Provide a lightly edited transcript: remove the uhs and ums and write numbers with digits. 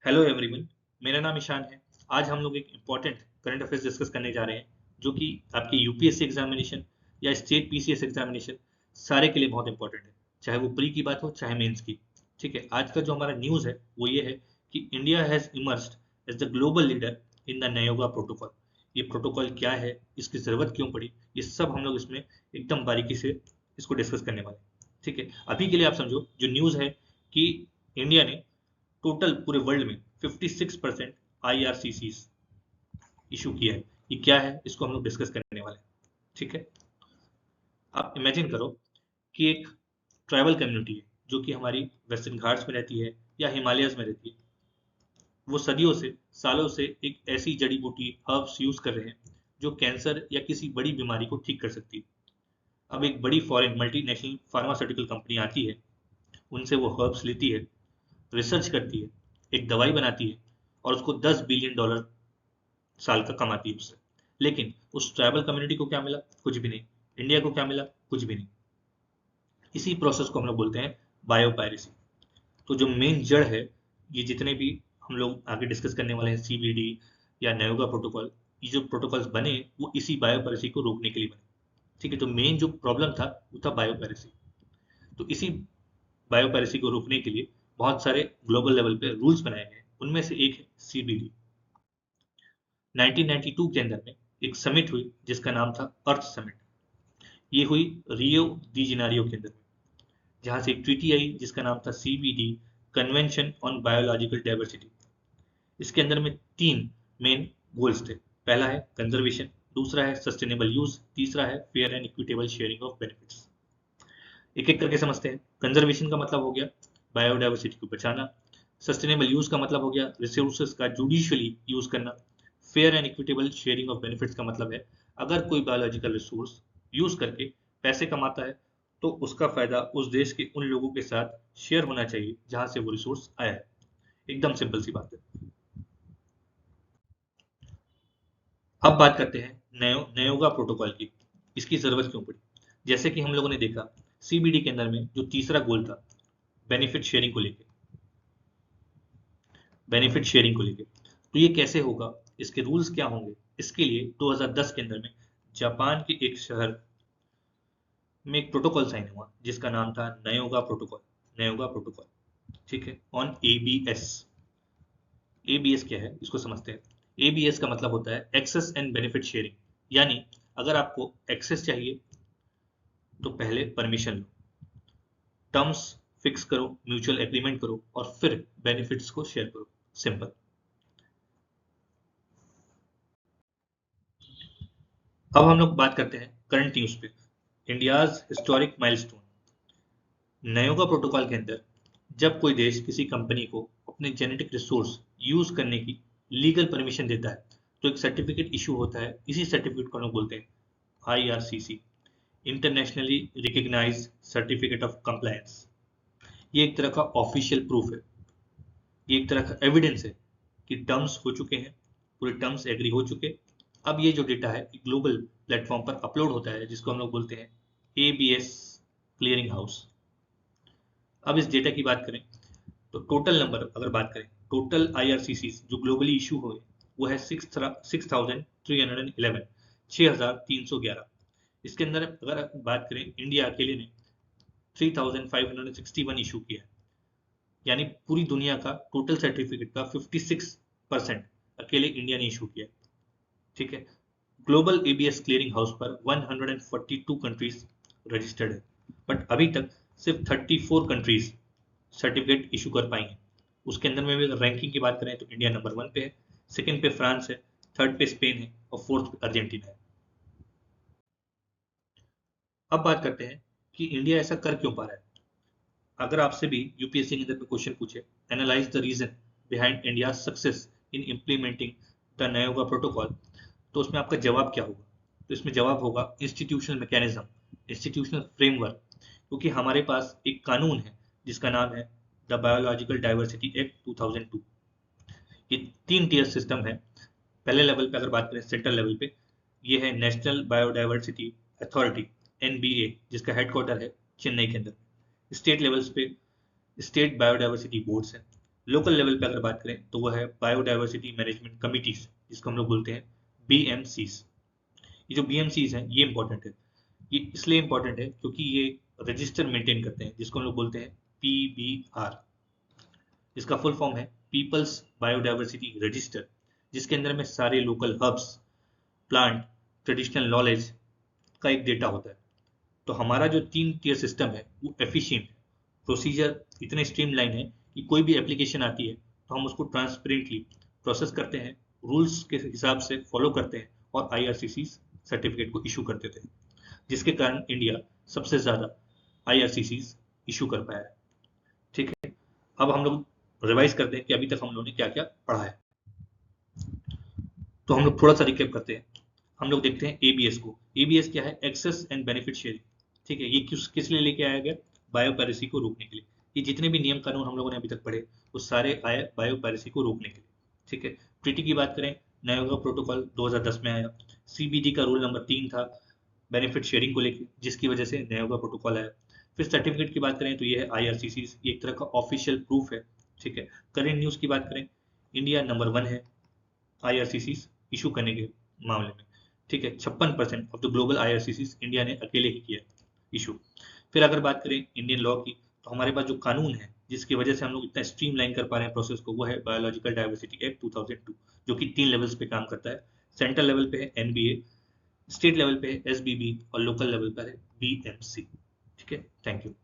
Hello everyone. मेरा नाम ईशान है। आज हम लोग एक इम्पॉर्टेंट करंट अफेयर्स डिस्कस करने जा रहे हैं जो कि आपके यूपीएससी एग्जामिनेशन या स्टेट पीसीएस एग्जामिनेशन सारे के लिए बहुत इंपॉर्टेंट है, चाहे वो प्री की बात हो चाहे मेंस की। ठीक है, आज का जो हमारा न्यूज़ है वो ये है कि India has emerged as the global leader in the Nagoya protocol. ये प्रोटोकॉल क्या है, इसकी ज़रूरत क्यों पड़ी, ये सब हम लोग इसमें एकदम बारीकी से इसको डिस्कस करने वाले हैं। ठीक है, अभी के लिए आप समझो जो न्यूज़ है कि इंडिया ने टोटल पूरे वर्ल्ड में 56% आईआरसीसीज इशू किया है। ये क्या है, इसको हम लोग डिस्कस करने वाले हैं। ठीक है, आप इमेजिन करो कि एक ट्राइबल कम्युनिटी है जो कि हमारी वेस्टर्न घाट्स में रहती है या हिमालयस में रहती है। वो सदियों से सालों से एक ऐसी जड़ी बूटी हर्ब्स यूज कर रहे हैं जो कैंसर या किसी बड़ी बीमारी को ठीक कर सकती है। अब एक बड़ी फॉरेन मल्टीनेशनल फार्मास्यूटिकल कंपनी आती है, उनसे वो हर्ब्स लेती है, रिसर्च करती है, एक दवाई बनाती है और उसको $10 बिलियन साल का कमाती है उससे। लेकिन उस ट्राइबल कम्युनिटी को क्या मिला? कुछ भी नहीं। इंडिया को क्या मिला? कुछ भी नहीं। इसी प्रोसेस को हम लोग बोलते हैं बायोपायरेसी। तो जो मेन जड़ है, ये जितने भी हम लोग आगे डिस्कस करने वाले हैं, सीबीडी या नयोगा प्रोटोकॉल, ये जो प्रोटोकॉल्स बने वो इसी बायोपायरेसी को रोकने के लिए बने। ठीक है, तो मेन जो प्रॉब्लम था वो था बायोपायरेसी। तो इसी बायोपायरेसी को रोकने के लिए बहुत सारे ग्लोबल लेवल पे रूल्स बनाए गए हैं। उनमें से एक है सीबीडी। 1992 के अंदर में एक समिट हुई जिसका नाम था अर्थ समिट। ये हुई रियो दी जेनेरियो के अंदर में, जहां से एक ट्रीटी आई जिसका नाम था CBD, convention on biological diversity. इसके अंदर में तीन मेन गोल्स थे। पहला है कंजर्वेशन, दूसरा है सस्टेनेबल यूज, तीसरा है fair and equitable sharing of benefits. एक एक करके समझते हैं। कंजर्वेशन का मतलब हो गया बायोडाइवर्सिटी को बचाना। सस्टेनेबल यूज का मतलब हो गया रिसोर्सेज का जुडिशियली यूज करना। Fair and equitable sharing of benefits का मतलब है अगर कोई बायोलॉजिकल रिसोर्स यूज करके पैसे कमाता है तो उसका फायदा उस देश के उन लोगों के साथ शेयर होना चाहिए जहां से वो रिसोर्स आया है। एकदम सिंपल सी बात है। अब बात करते हैं नयोगा प्रोटोकॉल की। इसकी जरूरत क्यों पड़ी? जैसे कि हम लोगों ने देखा सीबीडी के अंदर में जो तीसरा गोल था बेनिफिट शेयरिंग को लेके, तो ये कैसे होगा, इसके रूल्स क्या होंगे, इसके लिए 2010 के अंदर में जापान के एक शहर में एक प्रोटोकॉल साइन हुआ जिसका नाम था नयोगा प्रोटोकॉल। ठीक है, ऑन एबीएस। एबीएस क्या है इसको समझते हैं। एबीएस का मतलब होता है एक्सेस एंड बेनिफिट शेयरिंग। यानी अगर आपको एक्सेस चाहिए तो पहले परमिशन लो, टर्म्स फिक्स करो, म्यूचुअल एग्रीमेंट करो और फिर बेनिफिट्स को शेयर करो। सिंपल। अब हम लोग बात करते हैं करंट न्यूज पे। India's historic milestone. Nagoya protocol के अंदर जब कोई देश किसी कंपनी को अपने जेनेटिक रिसोर्स यूज करने की लीगल परमिशन देता है तो एक सर्टिफिकेट इशू होता है। इसी सर्टिफिकेट को हम लोग बोलते हैं IRCC, internationally recognized certificate of compliance. ये एक तरह का ऑफिशियल प्रूफ है, ये एक तरह का एविडेंस है कि टर्म्स हो चुके हैं, पूरे टर्म्स एग्री हो चुके। अब ये जो डेटा है ग्लोबल प्लेटफॉर्म पर अपलोड होता है जिसको हम लोग बोलते हैं एबीएस क्लियरिंग हाउस। अब इस डेटा की बात करें तो टोटल नंबर अगर बात करें, टोटल आईआरसीसी जो ग्लोबली इशू हुए वो है 6,311, 6,311। इसके अंदर अगर बात करें इंडिया अकेले ने 3,561 इशू किया है। यानी पूरी दुनिया का टोटल सर्टिफिकेट का 56% अकेले इंडिया ने इशू किया। ठीक है, ग्लोबल एबीएस क्लियरिंग हाउस पर 142 कंट्रीज रजिस्टर्ड है, बट अभी तक सिर्फ 34 कंट्रीज सर्टिफिकेट इशू कर पाई हैं। उसके अंदर में भी अगर रैंकिंग की बात करें तो इंडिया नंबर 1 पे है, सेकंड पे फ्रांस है, थर्ड पे स्पेन है और फोर्थ पे अर्जेंटीना है। अब बात करते हैं कि इंडिया ऐसा कर क्यों पा रहा है। अगर आपसे भी यूपीएससी के अंदर क्वेश्चन पूछे, analyse the reason behind India success in implementing the Nagoya protocol, तो उसमें आपका जवाब क्या होगा? तो इसमें जवाब होगा इंस्टीट्यूशनल मैकेनिज्म, इंस्टीट्यूशनल फ्रेमवर्क। क्योंकि हमारे पास एक कानून है जिसका नाम है द बायोलॉजिकल डाइवर्सिटी एक्ट 2002। ये 3 टीयर सिस्टम है। पहले लेवल पे अगर बात करें सेंट्रल लेवल पे, ये है नेशनल बायोडाइवर्सिटी अथॉरिटी, एनबीए, जिसका हेडक्वार्टर है चेन्नई के अंदर। स्टेट लेवल्स पे स्टेट बायोडाइवर्सिटी बोर्ड्स हैं। लोकल लेवल पे अगर बात करें तो वो है बायोडाइवर्सिटी मैनेजमेंट कमिटीज, जिसको हम लोग बोलते हैं बीएमसीज। ये जो बीएमसीज हैं ये इंपॉर्टेंट है। ये इसलिए इंपॉर्टेंट है क्योंकि ये रजिस्टर मेंटेन करते हैं, जिसको हम लोग बोलते हैं पीबीआर। इसका फुल फॉर्म है पीपल्स बायोडाइवर्सिटी रजिस्टर, जिसके अंदर में सारे local herbs, plant, traditional knowledge का एक डेटा होता है। तो हमारा जो 3 टियर सिस्टम है वो एफिशिएंट, प्रोसीजर इतने स्ट्रीमलाइन है कि कोई भी एप्लीकेशन आती है तो हम उसको ट्रांसपेरेंटली प्रोसेस करते हैं, रूल्स के हिसाब से फॉलो करते हैं और आईआरसीसी सर्टिफिकेट को इशू करते थे, जिसके कारण इंडिया सबसे ज़्यादा आईआरसीसी इशू कर पाया है। ठीक है, अब हम लोग रिवाइज करते हैं कि अभी तक हम लोगों ने क्या क्या पढ़ा है। तो हम लोग थोड़ा सा रिकैप करते हैं। हम लोग देखते हैं एबीएस को। एबीएस क्या है? Access and benefit sharing. ठीक है, ये किस लिए लेके आया गया? बायोपायरेसी को रोकने के लिए। ये जितने भी नियम कानून हम लोगों ने अभी तक पढ़े वो सारे आए बायोपायरेसी को रोकने के लिए। ठीक है, ट्रीटी की बात करें, नायोगा प्रोटोकॉल 2010 में आया। सीबीडी का रूल नंबर 3 था बेनिफिट शेयरिंग को लेकर, जिसकी वजह से नायोगा प्रोटोकॉल आया। फिर सर्टिफिकेट की बात करें तो ये है आईआरसीसी, ये एक तरह का ऑफिशियल प्रूफ है। ठीक है, करेंट न्यूज की बात करें, इंडिया नंबर 1 है आईआरसीसी इशू करने के मामले में। ठीक है, 56% of the global IRCC India ने अकेले ही किया इशू। फिर अगर बात करें इंडियन लॉ की, तो हमारे पास जो कानून है जिसकी वजह से हम लोग इतना स्ट्रीमलाइन कर पा रहे हैं प्रोसेस को, वो है बायोलॉजिकल डाइवर्सिटी एक्ट 2002, जो कि 3 लेवल्स पे काम करता है। सेंट्रल लेवल पे है एनबीए, स्टेट लेवल पे है एसबीबी और लोकल लेवल पर है बीएमसी। ठीक है, थैंक यू।